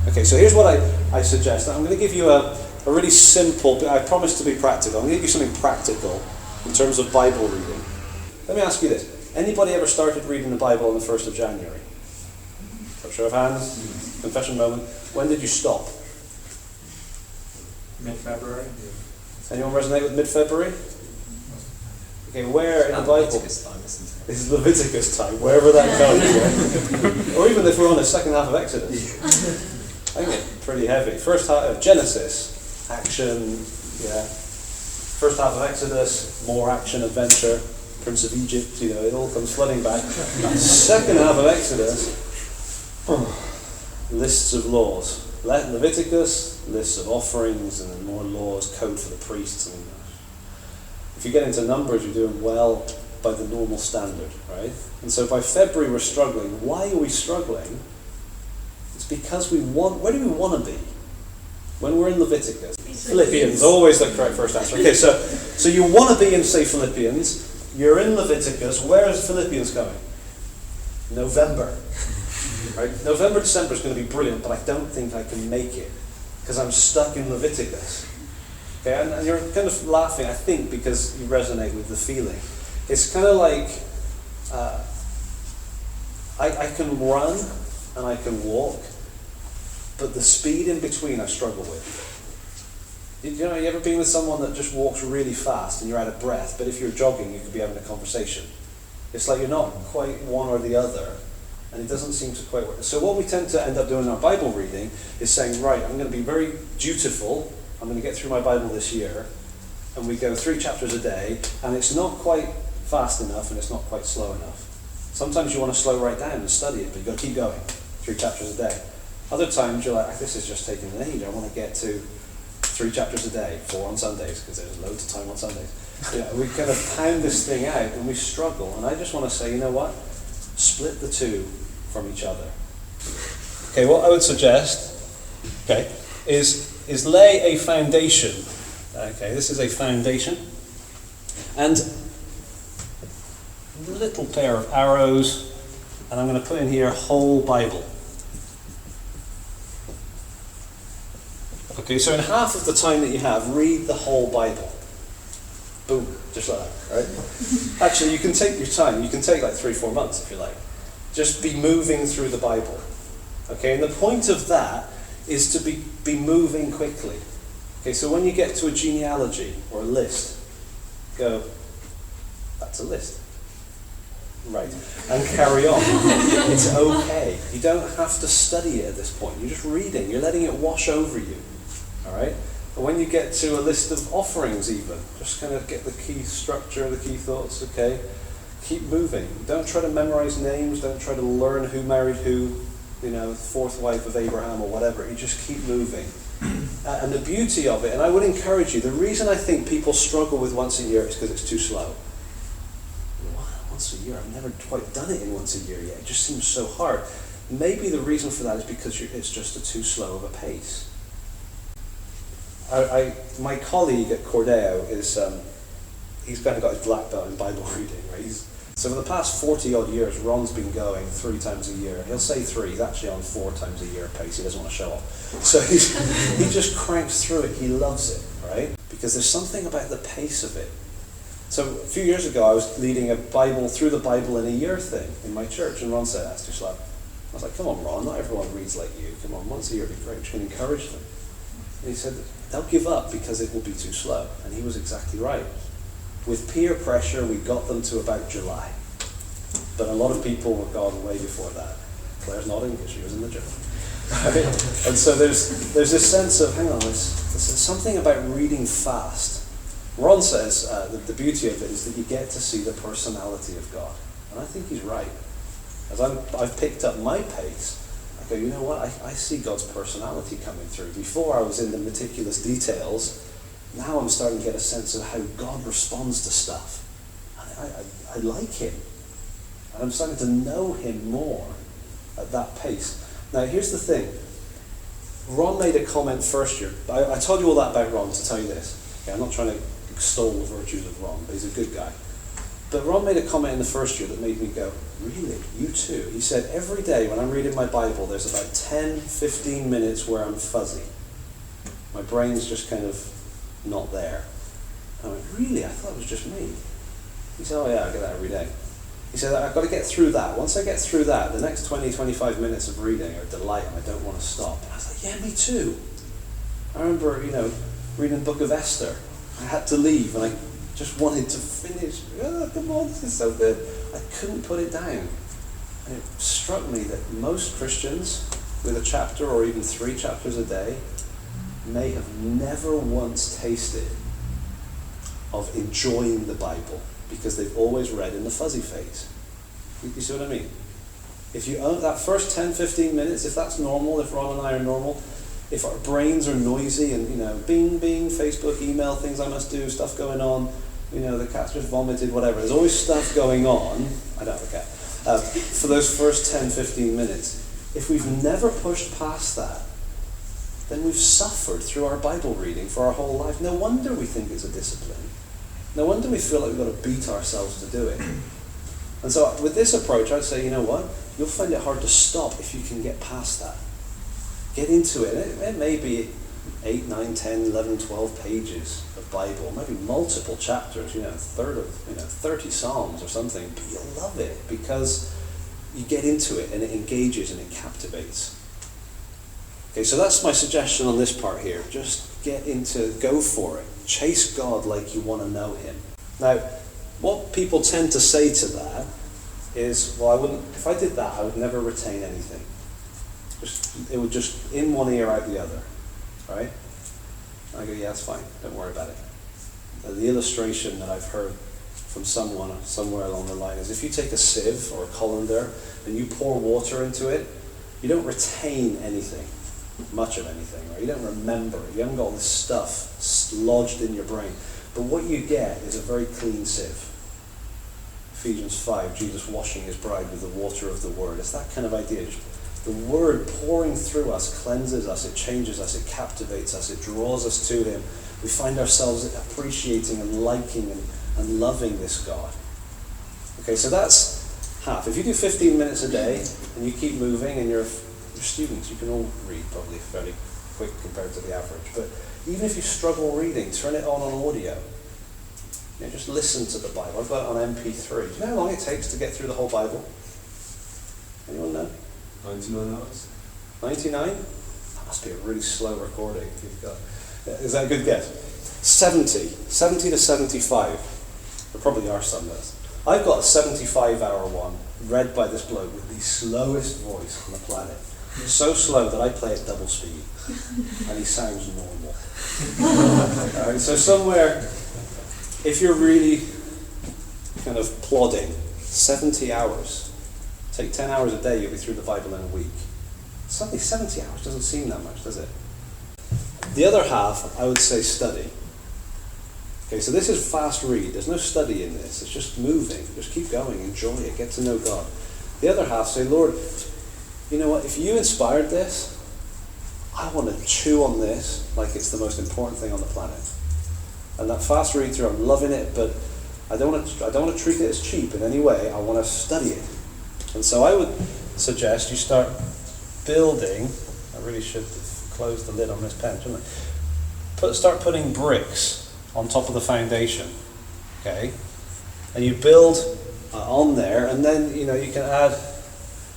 Okay, so here's what I suggest. I'm going to give you a really simple, I promise to be practical. I'm going to give you something practical in terms of Bible reading. Let me ask you this. Anybody ever started reading the Bible on the 1st of January? For show of hands, confession moment. When did you stop? Mid-February. Anyone resonate with mid-February? Okay, where in the Bible? Leviticus time, isn't it? This is Leviticus time, wherever that comes, right? Or even if we're on the second half of Exodus. I think it's pretty heavy. First half of Genesis, action, yeah. First half of Exodus, more action, adventure. Prince of Egypt, it all comes flooding back. Second half of Exodus, lists of laws. Leviticus, lists of offerings, and then more laws, code for the priests. And if you get into Numbers, you're doing well by the normal standard, right? And so by February we're struggling. Why are we struggling? It's because where do we want to be? When we're in Leviticus. Philippians, always the correct first answer. Okay, so you want to be in, say, Philippians. You're in Leviticus. Where is Philippians going? November. Right? November, December is going to be brilliant, but I don't think I can make it because I'm stuck in Leviticus. Okay, and you're kind of laughing, I think, because you resonate with the feeling. It's kind of like I can run and I can walk, but the speed in between I struggle with. You ever been with someone that just walks really fast and you're out of breath, but if you're jogging, you could be having a conversation. It's like you're not quite one or the other, and it doesn't seem to quite work. So what we tend to end up doing in our Bible reading is saying, right, I'm going to be very dutiful, I'm going to get through my Bible this year, and we go 3 chapters a day, and it's not quite fast enough and it's not quite slow enough. Sometimes you want to slow right down and study it, but you've got to keep going, 3 chapters a day. Other times you're like, this is just taking an age, I want to get to 3 chapters a day, 4 on Sundays, because there's loads of time on Sundays. We kind of pound this thing out and we struggle. And I just want to say, you know what? Split the two from each other. Okay, what I would suggest, is lay a foundation. Okay, this is a foundation. And a little pair of arrows, and I'm going to put in here whole Bible. Okay, so in half of the time that you have, read the whole Bible. Boom, just like that, right? Actually, you can take your time. You can take like 3-4 months if you like. Just be moving through the Bible. Okay, and the point of that is to be moving quickly. Okay, so when you get to a genealogy or a list, go, that's a list. Right, and carry on. It's okay. You don't have to study it at this point. You're just reading. You're letting it wash over you. All right? And when you get to a list of offerings even, just kind of get the key structure, the key thoughts, okay? Keep moving. Don't try to memorize names. Don't try to learn who married who, fourth wife of Abraham or whatever. You just keep moving. And the beauty of it, and I would encourage you, the reason I think people struggle with once a year is because it's too slow. Once a year, I've never quite done it in once a year yet. It just seems so hard. Maybe the reason for that is because it's just too slow of a pace. My colleague at Cordeo is, he's kind of got his black belt in Bible reading, right? So for the past 40 odd years, Ron's been going 3 times a year. He'll say 3, he's actually on 4 times a year pace. He doesn't want to show off. So he just cranks through it. He loves it, right? Because there's something about the pace of it. So a few years ago, I was leading a through the Bible in a year thing in my church, and Ron said, that's too slow. I was like, come on, Ron, not everyone reads like you. Come on, once a year would be great. You can encourage them. And he said, they'll give up because it will be too slow. And he was exactly right. With peer pressure, we got them to about July. But a lot of people were gone way before that. Claire's nodding because she was in the gym. Right? And so there's this sense of, hang on, there's something about reading fast. Ron says that the beauty of it is that you get to see the personality of God. And I think he's right. As I've picked up my pace, I go, you know what, I see God's personality coming through. Before I was in the meticulous details, now I'm starting to get a sense of how God responds to stuff. I like him. And I'm starting to know him more at that pace. Now here's the thing. Ron made a comment first year. I told you all that about Ron to tell you this. Okay, I'm not trying to extol the virtues of Ron, but he's a good guy. But Ron made a comment in the first year that made me go, really? You too? He said, every day when I'm reading my Bible, there's about 10, 15 minutes where I'm fuzzy. My brain's just kind of not there. I went, really? I thought it was just me. He said, oh yeah, I get that every day. He said, I've got to get through that. Once I get through that, the next 20, 25 minutes of reading are delight, and I don't want to stop. And I was like, yeah, me too. I remember, reading the book of Esther. I had to leave, and I just wanted to finish. Oh, come on, this is so good. I couldn't put it down. And it struck me that most Christians, with a chapter or even 3 chapters a day, may have never once tasted of enjoying the Bible because they've always read in the fuzzy phase. You see what I mean? If you own that first 10, 15 minutes, if that's normal, if Ron and I are normal, if our brains are noisy and, bing, bing, Facebook, email, things I must do, stuff going on, the cat's just vomited, whatever. There's always stuff going on. I don't have a cat. For those first 10, 15 minutes, if we've never pushed past that, then we've suffered through our Bible reading for our whole life. No wonder we think it's a discipline. No wonder we feel like we've got to beat ourselves to do it. And so with this approach, I'd say, you know what? You'll find it hard to stop if you can get past that. Get into it. It may be 8, 9, 10, 11, 12 pages of Bible, maybe multiple chapters, a third of 30 Psalms or something, but you'll love it because you get into it and it engages and it captivates. Okay, so that's my suggestion on this part here. Just go for it. Chase God like you want to know him. Now, what people tend to say to that is, if I did that, I would never retain anything. It would just in one ear, out the other, right? And I go, yeah, that's fine. Don't worry about it. The illustration that I've heard from someone somewhere along the line is if you take a sieve or a colander and you pour water into it, you don't retain anything, much of anything, right? You don't remember it. You haven't got all this stuff lodged in your brain. But what you get is a very clean sieve. Ephesians 5, Jesus washing his bride with the water of the word. It's that kind of idea. The word pouring through us cleanses us, it changes us, it captivates us, it draws us to him. We find ourselves appreciating and liking and loving this God. Okay, so that's half. If you do 15 minutes a day and you keep moving and you're students, you can all read probably fairly quick compared to the average. But even if you struggle reading, turn it on audio. Just listen to the Bible. I've got it on MP3. Do you know how long it takes to get through the whole Bible? Anyone know? 99 hours. 99? That must be a really slow recording. If you've got. Is that a good guess? 70 to 75. There probably are some less. I've got a 75-hour one read by this bloke with the slowest voice on the planet. So slow that I play at double speed, and he sounds normal. Alright, so somewhere, if you're really kind of plodding, 70 hours. Take 10 hours a day, you'll be through the Bible in a week. Suddenly 70 hours doesn't seem that much, does it? The other half, I would say study. Okay, so this is fast read. There's no study in this. It's just moving. Just keep going. Enjoy it. Get to know God. The other half, say, Lord, you know what? If you inspired this, I want to chew on this like it's the most important thing on the planet. And that fast read through, I'm loving it, but I don't want to treat it as cheap in any way. I want to study it. And so I would suggest you start building. I really should close the lid on this pen, shouldn't I? Start putting bricks on top of the foundation, okay? And you build on there, and then you can add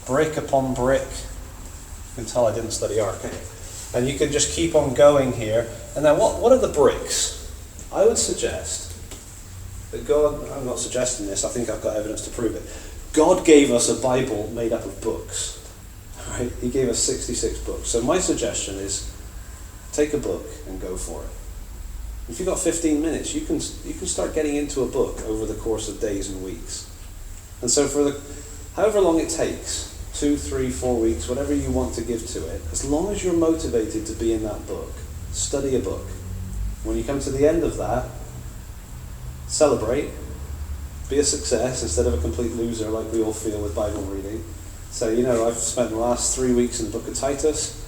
brick upon brick. You can tell I didn't study art, can you? And you can just keep on going here. And then what are the bricks? I would suggest that God. I'm not suggesting this. I think I've got evidence to prove it. God gave us a Bible made up of books. Right? He gave us 66 books. So my suggestion is take a book and go for it. If you've got 15 minutes, you can start getting into a book over the course of days and weeks. And so for however long it takes, 2, 3, 4 weeks, whatever you want to give to it, as long as you're motivated to be in that book, study a book. When you come to the end of that, celebrate. Be a success instead of a complete loser like we all feel with Bible reading. So, I've spent the last 3 weeks in the book of Titus,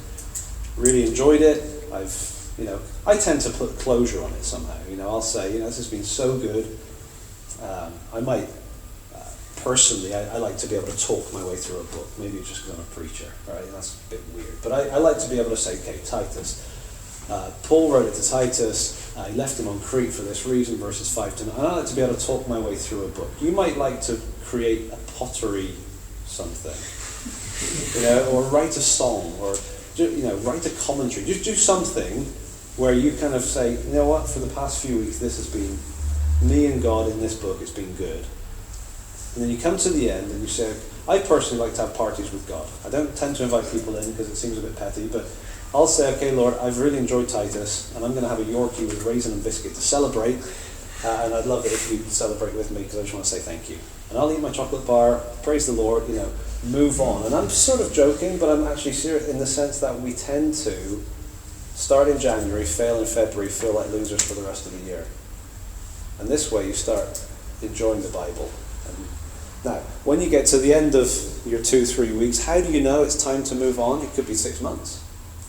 really enjoyed it. I tend to put closure on it somehow. I'll say, this has been so good. I might, personally, I like to be able to talk my way through a book. Maybe it's just because I'm a preacher, right? That's a bit weird. But I like to be able to say, okay, Titus. Paul wrote it to Titus. He left him on Crete for this reason, verses 5 to 9. And I like to be able to talk my way through a book. You might like to create a pottery something, or write a song, or write a commentary. Just do something where you kind of say, you know what, for the past few weeks, this has been me and God in this book. It's been good. And then you come to the end and you say, I personally like to have parties with God. I don't tend to invite people in because it seems a bit petty, but I'll say, okay, Lord, I've really enjoyed Titus, and I'm going to have a Yorkie with raisin and biscuit to celebrate, and I'd love it if you celebrate with me because I just want to say thank you. And I'll eat my chocolate bar, praise the Lord, move on. And I'm sort of joking, but I'm actually serious in the sense that we tend to start in January, fail in February, feel like losers for the rest of the year. And this way you start enjoying the Bible. Now, when you get to the end of your 2-3 weeks, how do you know it's time to move on? It could be 6 months.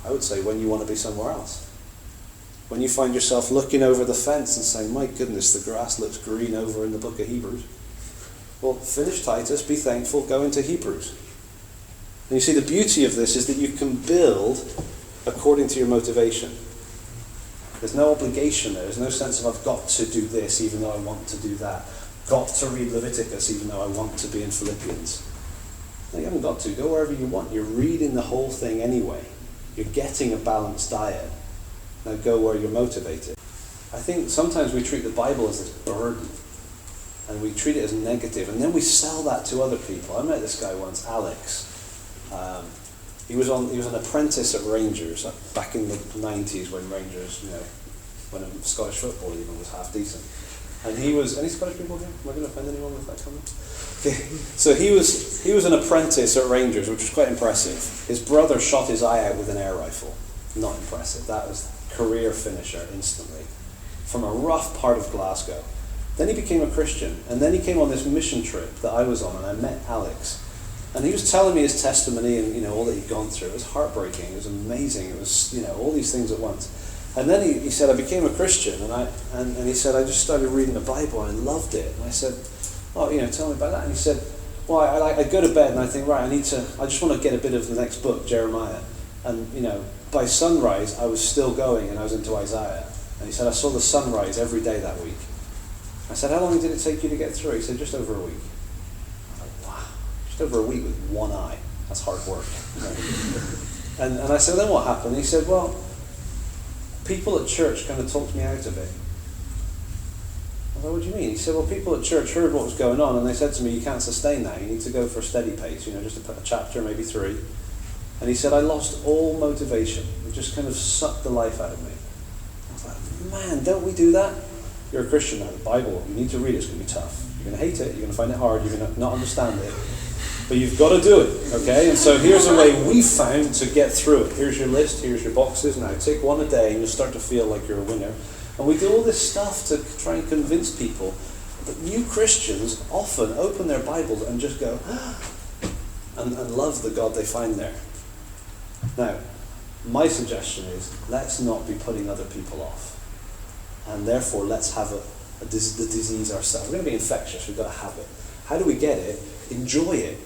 I would say when you want to be somewhere else. When you find yourself looking over the fence and saying, my goodness, the grass looks green over in the book of Hebrews. Well, finish Titus, be thankful, go into Hebrews. And you see, the beauty of this is that you can build according to your motivation. There's no obligation there. There's no sense of I've got to do this even though I want to do that. Got to read Leviticus even though I want to be in Philippians. No, you haven't got to. Go wherever you want. You're reading the whole thing anyway. You're getting a balanced diet. Now go where you're motivated. I think sometimes we treat the Bible as this burden. And we treat it as negative. And then we sell that to other people. I met this guy once, Alex. He was an apprentice at Rangers back in the 90s when Rangers, when Scottish football even was half decent. And he was, any Scottish people here? Am I going to offend anyone with that comment? Okay. So he was an apprentice at Rangers, which was quite impressive. His brother shot his eye out with an air rifle. Not impressive. That was career finisher instantly. From a rough part of Glasgow. Then he became a Christian. And then he came on this mission trip that I was on, and I met Alex. And he was telling me his testimony and all that he'd gone through. It was heartbreaking. It was amazing. It was all these things at once. And then he said, I became a Christian, and he said, I just started reading the Bible and I loved it. And I said, oh, tell me about that. And he said, well, I go to bed and I think, right, I just want to get a bit of the next book, Jeremiah. And, by sunrise, I was still going and I was into Isaiah. And he said, I saw the sunrise every day that week. I said, how long did it take you to get through? He said, just over a week. I was like, wow, just over a week with one eye. That's hard work. And I said, then what happened? He said, well, people at church kind of talked me out of it. I thought, what do you mean? He said, well, people at church heard what was going on and they said to me, you can't sustain that. You need to go for a steady pace, just to put a chapter, maybe 3. And he said, I lost all motivation. It just kind of sucked the life out of me. I was like, man, don't we do that? You're a Christian now, the Bible, you need to read it. It's going to be tough. You're going to hate it, you're going to find it hard, you're going to not understand it. But you've got to do it, okay? And so here's a way we found to get through it. Here's your list, here's your boxes. Now take one a day and you'll start to feel like you're a winner. And we do all this stuff to try and convince people. But new Christians often open their Bibles and just go, and love the God they find there. Now, my suggestion is, let's not be putting other people off. And therefore, let's have the disease ourselves. We're going to be infectious, we've got to have it. How do we get it? Enjoy it.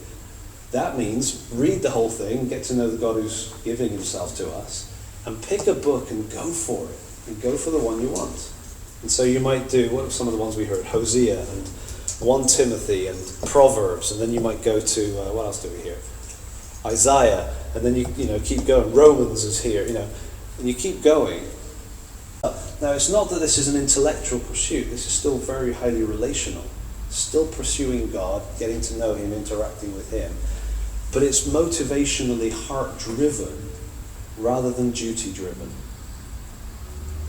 That means read the whole thing, get to know the God who's giving himself to us, and pick a book and go for it. And go for the one you want. And so you might do, what are some of the ones we heard? Hosea and 1 Timothy and Proverbs, and then you might go to, what else do we hear? Isaiah, and then you keep going. Romans is here, and you keep going. Now, it's not that this is an intellectual pursuit. This is still very highly relational. Still pursuing God, getting to know him, interacting with him. But it's motivationally heart-driven rather than duty-driven.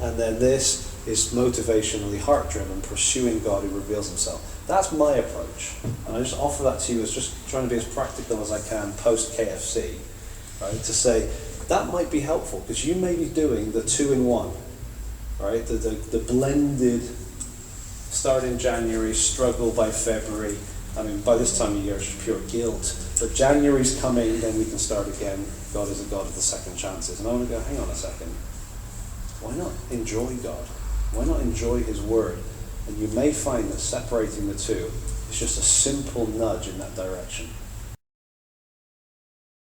And then this is motivationally heart-driven, pursuing God who reveals himself. That's my approach. And I just offer that to you as just trying to be as practical as I can post-KFC, right? To say, that might be helpful, because you may be doing the 2-in-1, right? The blended, start in January, struggle by February. I mean, by this time of year, it's just pure guilt. But January's coming, then we can start again. God is a God of the second chances. And I want to go, hang on a second. Why not enjoy God? Why not enjoy his word? And you may find that separating the two is just a simple nudge in that direction.